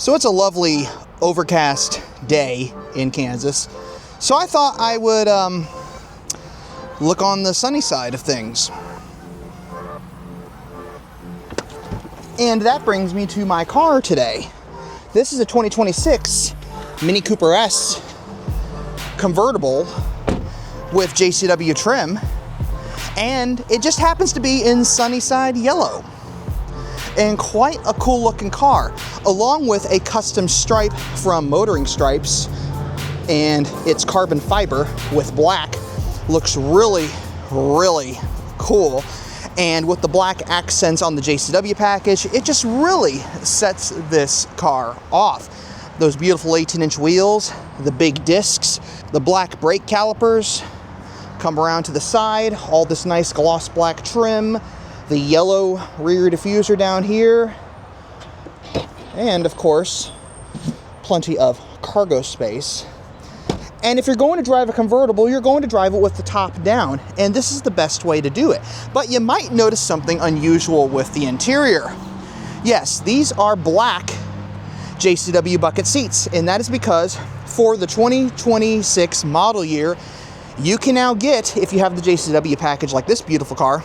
So it's a lovely overcast day in Kansas. So I thought I would look on the sunny side of things. And that brings me to my car today. This is a 2026 MINI Cooper S convertible with JCW trim. And it just happens to be in Sunnyside yellow. And quite a cool looking car, along with a custom stripe from Motoring Stripes, and it's carbon fiber with black. Looks really, really cool. And with the black accents on the JCW package, it just really sets this car off. Those beautiful 18-inch wheels, the big discs, the black brake calipers come around to the side, all this nice gloss black trim, the yellow rear diffuser down here, and of course, plenty of cargo space. And if you're going to drive a convertible, you're going to drive it with the top down, and this is the best way to do it. But you might notice something unusual with the interior. Yes, these are black JCW bucket seats, and that is because for the 2026 model year, you can now get, if you have the JCW package like this beautiful car,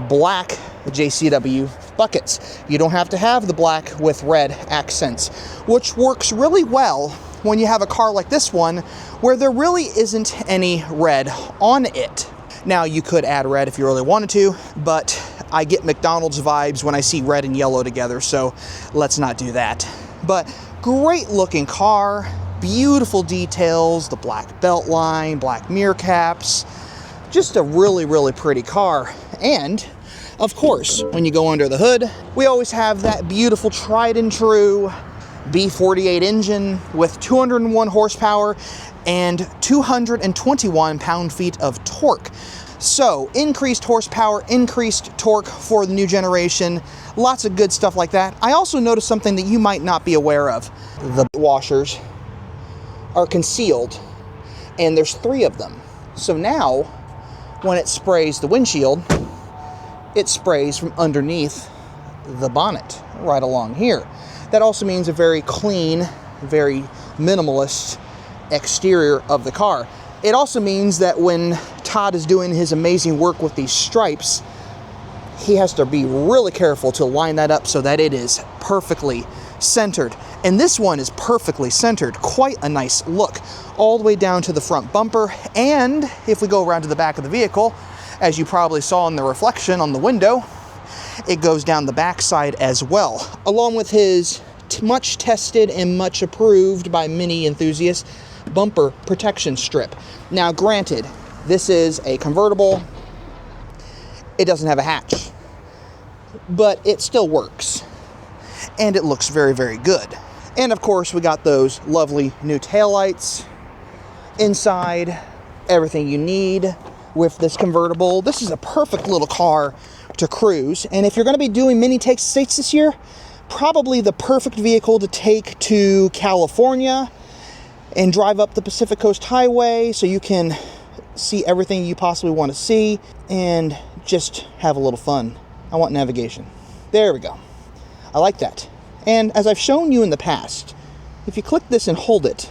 black JCW buckets. You don't have to have the black with red accents, which works really well when you have a car like this one where there really isn't any red on it. Now, you could add red if you really wanted to, but I get McDonald's vibes when I see red and yellow together, so let's not do that. But great looking car, beautiful details, the black belt line, black mirror caps, just a really, really pretty car. And of course, when you go under the hood, we always have that beautiful tried and true B48 engine with 201 horsepower and 221 pound-feet of torque. So increased horsepower, increased torque for the new generation, lots of good stuff like that. I also noticed something that you might not be aware of. The washers are concealed, and there's 3 of them. So now, when it sprays the windshield, it sprays from underneath the bonnet, right along here. That also means a very clean, very minimalist exterior of the car. It also means that when Todd is doing his amazing work with these stripes, he has to be really careful to line that up so that it is perfectly centered. And this one is perfectly centered. Quite a nice look. All the way down to the front bumper. And if we go around to the back of the vehicle, as you probably saw in the reflection on the window, it goes down the back side as well, along with his much tested and much approved by Mini enthusiasts bumper protection strip. Now, granted, this is a convertible. It doesn't have a hatch, but it still works, and it looks very, very good. And of course, we got those lovely new taillights inside, everything you need with this convertible. This is a perfect little car to cruise, and if you're going to be doing mini takes to states this year, probably the perfect vehicle to take to California and drive up the Pacific Coast Highway so you can see everything you possibly want to see and just have a little fun. I want navigation. There we go. I like that. And as I've shown you in the past, if you click this and hold it,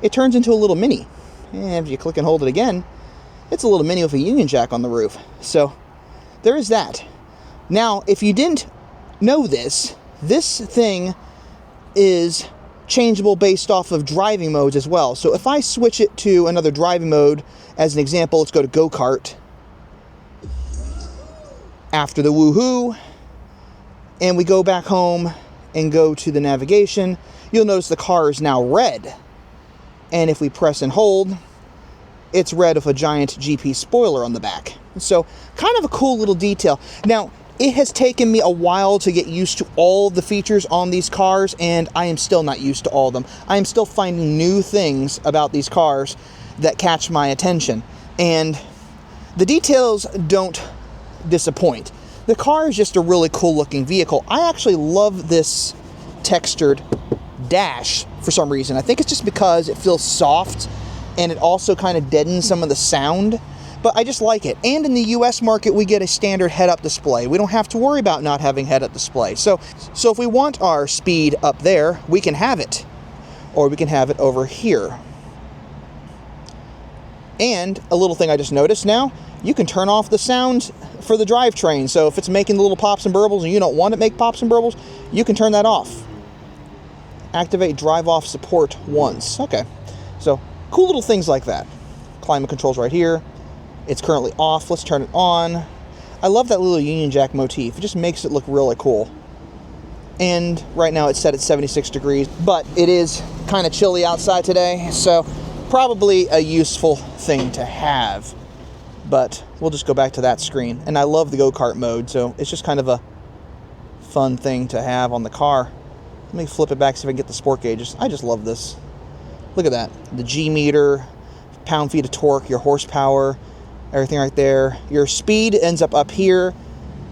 it turns into a little Mini. And if you click and hold it again, it's a little Mini with a Union Jack on the roof. So there is that. Now, if you didn't know this, this thing is changeable based off of driving modes as well. So if I switch it to another driving mode, as an example, let's go to go-kart. After the woohoo, and we go back home and go to the navigation, you'll notice the car is now red. And if we press and hold, it's red with a giant GP spoiler on the back. So kind of a cool little detail. Now, it has taken me a while to get used to all the features on these cars, and I am still not used to all of them. I am still finding new things about these cars that catch my attention. And the details don't disappoint. The car is just a really cool looking vehicle. I actually love this textured dash for some reason. I think it's just because it feels soft, and it also kind of deadens some of the sound but I just like it. And in the US market, we get a standard head-up display. We don't have to worry about not having head-up display. So if we want our speed up there, we can have it. Or we can have it over here. And a little thing I just noticed now, you can turn off the sound for the drivetrain. So if it's making the little pops and burbles and you don't want it to make pops and burbles, you can turn that off. Activate drive off support once. Okay, so cool little things like that. Climate controls right here. It's currently off. Let's turn it on. I love that little Union Jack motif. It just makes it look really cool. And right now it's set at 76 degrees, but it is kind of chilly outside today, so probably a useful thing to have. But we'll just go back to that screen. And I love the go-kart mode, so it's just kind of a fun thing to have on the car. Let me flip it back, see if I can get the sport gauges. I just love this. Look at that. The G meter, pound-feet of torque, your horsepower, everything right there. Your speed ends up here,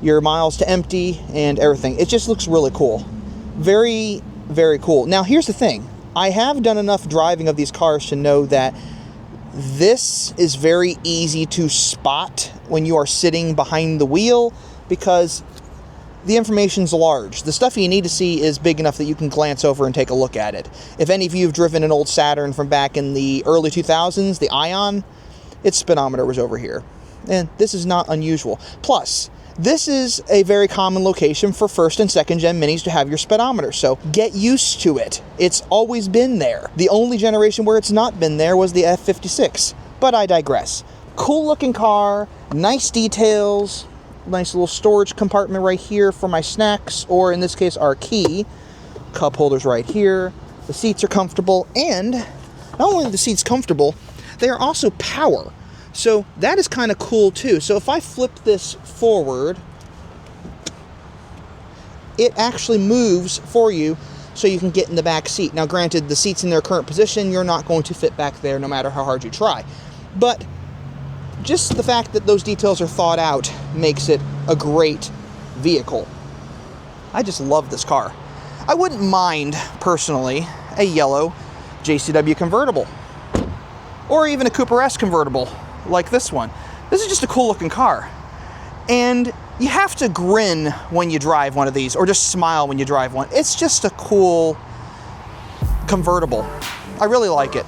your miles to empty, and everything. It just looks really cool. Very, very cool. Now, here's the thing. I have done enough driving of these cars to know that this is very easy to spot when you are sitting behind the wheel because the information's large. The stuff you need to see is big enough that you can glance over and take a look at it. If any of you have driven an old Saturn from back in the early 2000s, the Ion, its speedometer was over here. And this is not unusual. Plus, this is a very common location for first and second gen Minis to have your speedometer, so get used to it. It's always been there. The only generation where it's not been there was the F56, but I digress. Cool looking car, nice details, nice little storage compartment right here for my snacks, or in this case, our key. Cup holders right here. The seats are comfortable, and not only are the seats comfortable, they are also power. So that is kind of cool too. So if I flip this forward, it actually moves for you so you can get in the back seat. Now granted, the seats in their current position, you're not going to fit back there no matter how hard you try. But just the fact that those details are thought out makes it a great vehicle. I just love this car. I wouldn't mind, personally, a yellow JCW convertible. Or even a Cooper S convertible, like this one. This is just a cool looking car. And you have to grin when you drive one of these, or just smile when you drive one. It's just a cool convertible. I really like it.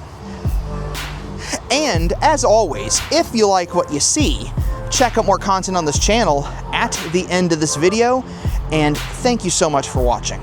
And as always, if you like what you see, check out more content on this channel at the end of this video, and thank you so much for watching.